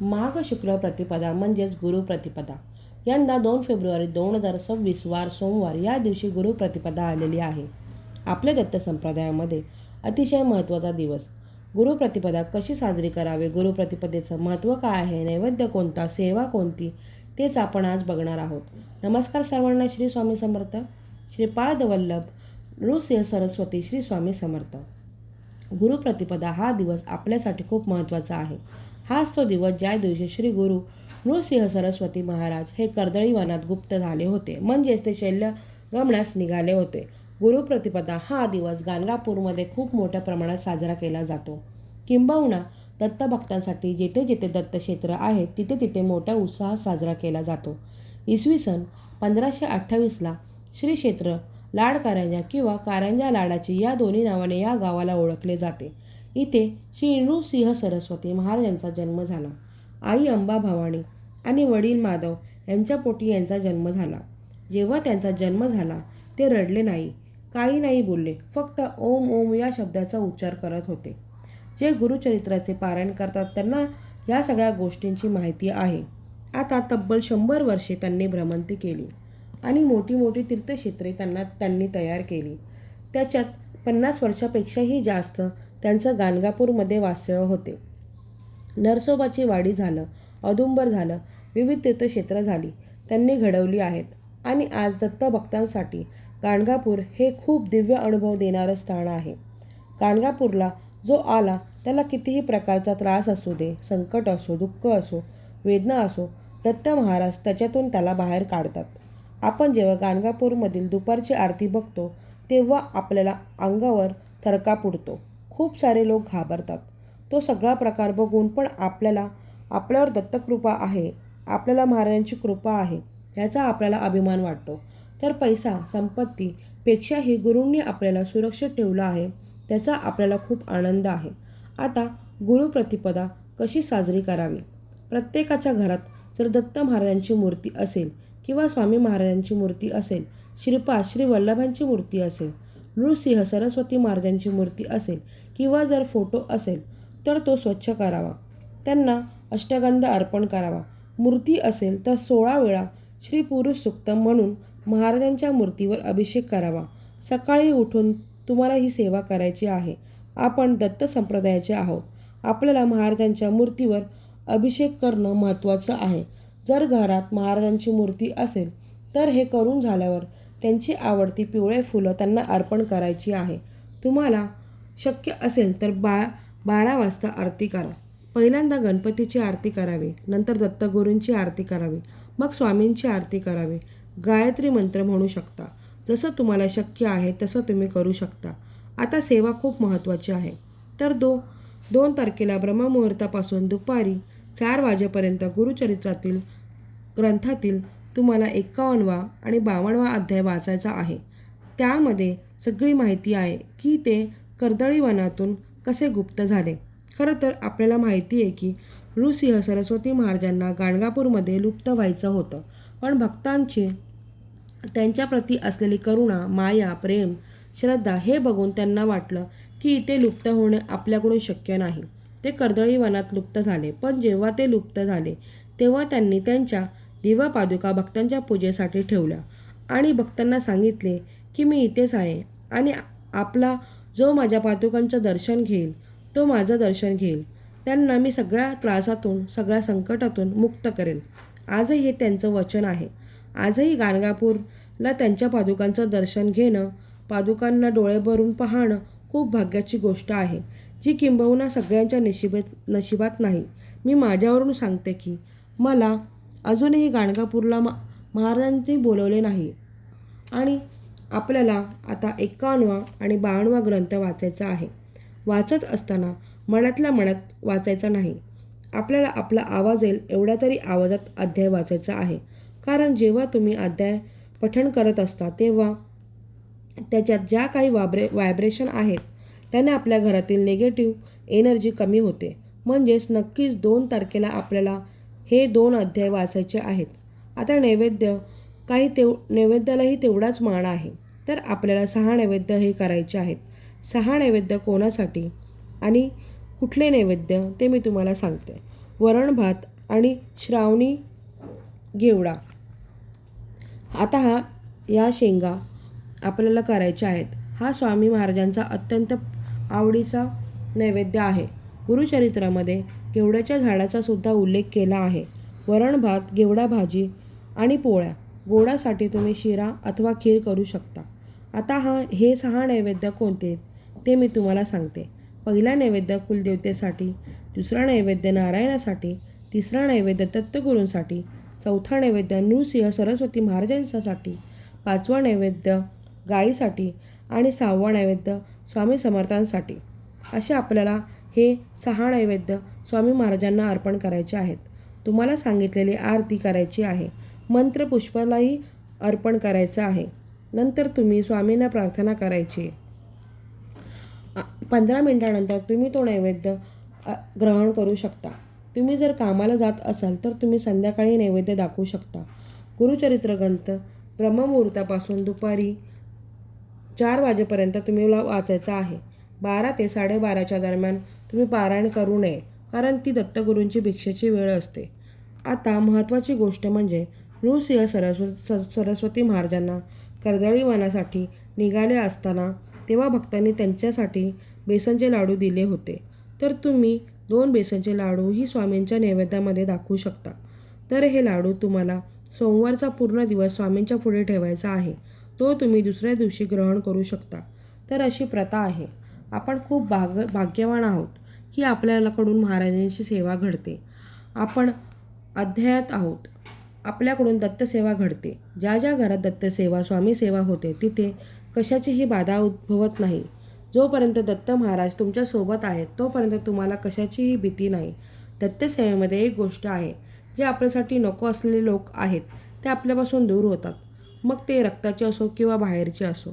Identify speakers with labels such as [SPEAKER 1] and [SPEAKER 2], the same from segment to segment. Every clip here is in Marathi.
[SPEAKER 1] माघ शुक्ल प्रतिपदा म्हणजेच गुरुप्रतिपदा. यंदा 2 फेब्रुवारी 2026 वार सोमवार या दिवशी गुरुप्रतिपदा आलेली आहे. आपल्या दत्त संप्रदायामध्ये अतिशय महत्त्वाचा दिवस. गुरुप्रतिपदा कशी साजरी करावी, गुरुप्रतिपदेचं महत्त्व काय आहे, नैवेद्य कोणता, सेवा कोणती, तेच आपण आज बघणार आहोत. नमस्कार सर्वांना. श्री स्वामी समर्थ. श्रीपाद वल्लभ नृसिंह सरस्वती श्री स्वामी समर्थ. गुरुप्रतिपदा हा दिवस आपल्यासाठी खूप महत्त्वाचा आहे. हाच तो दिवस ज्या दिवशी श्री गुरु नृसिंह सरस्वती महाराज हे कर्दळी वनात गुप्त झाले होते, म्हणजेच ते शल्य गमण्यास निघाले होते. गुरुप्रतिपदा हा दिवस गाणगापूरमध्ये खूप मोठ्या प्रमाणात साजरा केला जातो. किंबहुना दत्तभक्तांसाठी जेथे जेथे दत्तक्षेत्र आहेत तिथे तिथे मोठ्या उत्साहात साजरा केला जातो. इसवी सन 1528ला श्री क्षेत्र लाड कारंजा किंवा कारंजा लाडाची या दोन्ही नावाने या गावाला ओळखले जाते. इथे श्री नृसिंह सरस्वती महाराजांचा जन्म झाला. आई अंबा भवानी आणि वडील माधव यांच्या पोटी यांचा जन्म झाला. जेव्हा त्यांचा जन्म झाला ते रडले नाही, काही नाही बोलले, फक्त ओम ओम या शब्दाचा उच्चार करत होते. जे गुरुचरित्राचे पारायण करतात त्यांना या सगळ्या गोष्टींची माहिती आहे. आता तब्बल 100 वर्षे त्यांनी भ्रमंती केली आणि मोठी मोठी तीर्थक्षेत्रे त्यांनी तयार केली. त्याच्यात 50 वर्षापेक्षाही जास्त त्यांचं गाणगापूरमध्ये वास्तव्य होते. नरसोबाची वाडी झालं, औदुंबर झालं, विविध तीर्थक्षेत्र झाली त्यांनी घडवली आहेत. आणि आज दत्तभक्तांसाठी गाणगापूर हे खूप दिव्य अनुभव देणारं स्थान आहे. गाणगापूरला जो आला त्याला कितीही प्रकारचा त्रास असू दे, संकट असो, दुःख असो, वेदना असो, दत्त महाराज त्याच्यातून त्याला बाहेर काढतात. आपण जेव्हा गाणगापूरमधील दुपारची आरती बघतो तेव्हा आपल्याला अंगावर थरकाप उडतो. खूप सारे लोक घाबरतात. तो सगळा प्रकार बघून पण आपल्यावर दत्तकृपा आहे, आपल्याला महाराजांची कृपा आहे याचा आपल्याला अभिमान वाटतो. तर पैसा संपत्ती पेक्षाही गुरूंनी आपल्याला सुरक्षित ठेवलं आहे त्याचा आपल्याला खूप आनंद आहे. आता गुरुप्रतिपदा कशी साजरी करावी. प्रत्येकाच्या घरात जर दत्त महाराजांची मूर्ती असेल किंवा स्वामी महाराजांची मूर्ती असेल, श्रीपाद श्री वल्लभांची मूर्ती असेल, नृसिंह सरस्वती महाराजांची मूर्ती असेल किंवा जर फोटो असेल तर तो स्वच्छ करावा, त्यांना अष्टगंध अर्पण करावा. मूर्ती असेल तर 16 वेळा श्री पुरुष सूक्तम म्हणून महाराजांच्या मूर्तीवर अभिषेक करावा. सकाळी उठून तुम्हाला ही सेवा करायची आहे. आपण दत्त संप्रदायाचे आहोत. आपल्याला महाराजांच्या मूर्तीवर अभिषेक करणं महत्त्वाचं आहे. जर घरात महाराजांची मूर्ती असेल तर हे करून झाल्यावर त्यांची आवडती पिवळे फुलं त्यांना अर्पण करायची आहे. तुम्हाला शक्य असेल तर 12 वाजता आरती करा. पहिल्यांदा गणपतीची आरती करावी, नंतर दत्तगुरूंची आरती करावी, मग स्वामींची आरती करावी. गायत्री मंत्र म्हणू शकता. जसं तुम्हाला शक्य आहे तसं तुम्ही करू शकता. आता सेवा खूप महत्त्वाची आहे. तर 2 तारखेला ब्रह्ममुहूर्तापासून दुपारी 4 वाजेपर्यंत गुरुचरित्रातील ग्रंथातील तुम्हाला 51वा आणि 52वा अध्याय वाचायचा आहे. त्यामध्ये सगळी माहिती आहे की ते कर्दळी वनातून कसे गुप्त झाले. खरं तर आपल्याला माहिती आहे की नृसिंह सरस्वती महाराजांना गाणगापूरमध्ये लुप्त व्हायचं होतं, पण भक्तांची त्यांच्याप्रती असलेली करुणा, माया, प्रेम, श्रद्धा हे बघून त्यांना वाटलं की इथे लुप्त होणे आपल्याकडून शक्य नाही. ते कर्दळी वनात लुप्त झाले. पण जेव्हा ते लुप्त झाले तेव्हा त्यांनी त्यांच्या दिव्य पादुका भक्तांच्या पूजेसाठी ठेवल्या आणि भक्तांना सांगितले की मी इथेच आहे आणि आपला जो माझ्या पादुकांचं दर्शन घेईल तो माझं दर्शन घेईल. त्यांना मी सगळ्या त्रासातून, सगळ्या संकटातून मुक्त करेन. आजही हे त्यांचं वचन आहे. आजही गाणगापूरला त्यांच्या पादुकांचं दर्शन घेणं, पादुकांना डोळे भरून पाहणं खूप भाग्याची गोष्ट आहे, जी किंबहुना सगळ्यांच्या नशिबात नाही. मी माझ्यावरून सांगते की मला अजूनही गाणगापूरला महाराजांनी बोलवले नाही आणि आपल्याला आता 51वा आणि 52वा ग्रंथ वाचायचा आहे. वाचत असताना मनातल्या मनात वाचायचा नाही. आपल्याला आपला आवाज येईल एवढ्या तरी आवाजात अध्याय वाचायचा आहे. कारण जेव्हा तुम्ही अध्याय पठण करत असता तेव्हा त्याच्यात ज्या काही व्हायब्रेशन आहेत त्याने आपल्या घरातील निगेटिव्ह एनर्जी कमी होते. म्हणजेच नक्कीच 2 तारखेला आपल्याला हे 2 अध्याय वाचायचे आहेत. आता नैवेद्यालाही तेवढाच मान आहे. तर आपल्याला 6 नैवेद्य हे करायचे आहेत. 6 नैवेद्य कोणासाठी आणि कुठले नैवेद्य ते मी तुम्हाला सांगते. वरण भात आणि श्रावणी घेवडा. आता या शेंगा आपल्याला करायच्या आहेत. हा स्वामी महाराजांचा अत्यंत आवडीचा नैवेद्य आहे. गुरुचरित्रामध्ये घेवड्याच्या झाडाचा सुद्धा उल्लेख केला आहे. वरण भात, घेवडा भाजी आणि पोळ्या. गोडासाठी तुम्ही शिरा अथवा खीर करू शकता. आता हे 6 नैवेद्य कोणते ते मी तुम्हाला सांगते. पहिला नैवेद्य कुलदेवतेसाठी, दुसरा नैवेद्य नारायणासाठी, तिसरा नैवेद्य दत्तगुरूंसाठी, चौथा नैवेद्य नृसिंह सरस्वती महाराजांसाठी, 5वा नैवेद्य गायीसाठी आणि 6वा नैवेद्य स्वामी समर्थांसाठी. असे आपल्याला हे 6 नैवेद्य स्वामी महाराजांना अर्पण करायचे आहेत. तुम्हाला सांगितलेली आरती करायची आहे. मंत्र पुष्पालाही अर्पण करायचं आहे. नंतर तुम्ही स्वामींना प्रार्थना करायची. 15 मिनिटानंतर तुम्ही तो नैवेद्य ग्रहण करू शकता. तुम्ही जर कामाला जात असाल तर तुम्ही संध्याकाळी नैवेद्य दाखवू शकता. गुरुचरित्र ग्रंथ ब्रह्ममुहूर्तापासून दुपारी 4 वाजेपर्यंत तुम्ही वाचायचा आहे. 12 ते 12:30च्या दरम्यान तुम्ही पारायण करू नये, कारण ती दत्तगुरूंची भिक्षेची वेळ असते. आता महत्त्वाची गोष्ट म्हणजे नृसिंह सरस्वती महाराजांना कर्दळी वनासाठी निघाले असताना तेव्हा भक्तांनी त्यांच्यासाठी बेसनचे लाडू दिले होते. तर तुम्ही 2 बेसनचे लाडूही स्वामींच्या नैवेद्यामध्ये दाखवू शकता. तर हे लाडू तुम्हाला सोमवारचा पूर्ण दिवस स्वामींच्या पुढे ठेवायचा आहे. तो तुम्ही दुसऱ्या दिवशी ग्रहण करू शकता. तर अशी प्रथा आहे. आपण खूप भाग्यवान आहोत की आपल्याकडून महाराजांची सेवा घडते. आपण अध्यायात आहोत. आपल्याकडून दत्तसेवा घडते. ज्या ज्या घरात दत्तसेवा, स्वामी सेवा होते तिथे कशाचीही बाधा उद्भवत नाही. जोपर्यंत दत्त महाराज तुमच्यासोबत आहेत तोपर्यंत तुम्हाला कशाचीही भीती नाही. दत्तसेवेमध्ये एक गोष्ट आहे, जे आपल्यासाठी नको असलेले लोक आहेत ते आपल्यापासून दूर होतात. मग ते रक्ताचे असो किंवा बाहेरचे असो.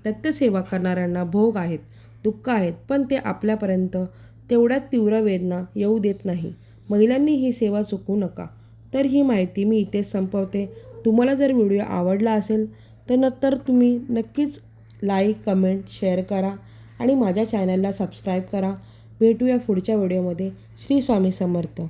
[SPEAKER 1] दत्तसेवा करणाऱ्यांना भोग आहेत, दुःख आहेत, पण ते आपल्यापर्यंत तेवढ्यात तीव्र वेदना येऊ देत नाही. महिलांनी ही सेवा चुकवू नका. तर ही माहिती मी इथेच संपवते. तुम्हाला जर व्हिडिओ आवडला असेल तर तुम्ही नक्कीच लाईक, कमेंट, शेअर करा आणि माझ्या चॅनलला सबस्क्राईब करा. भेटूया पुढच्या व्हिडिओमध्ये. श्री स्वामी समर्थ.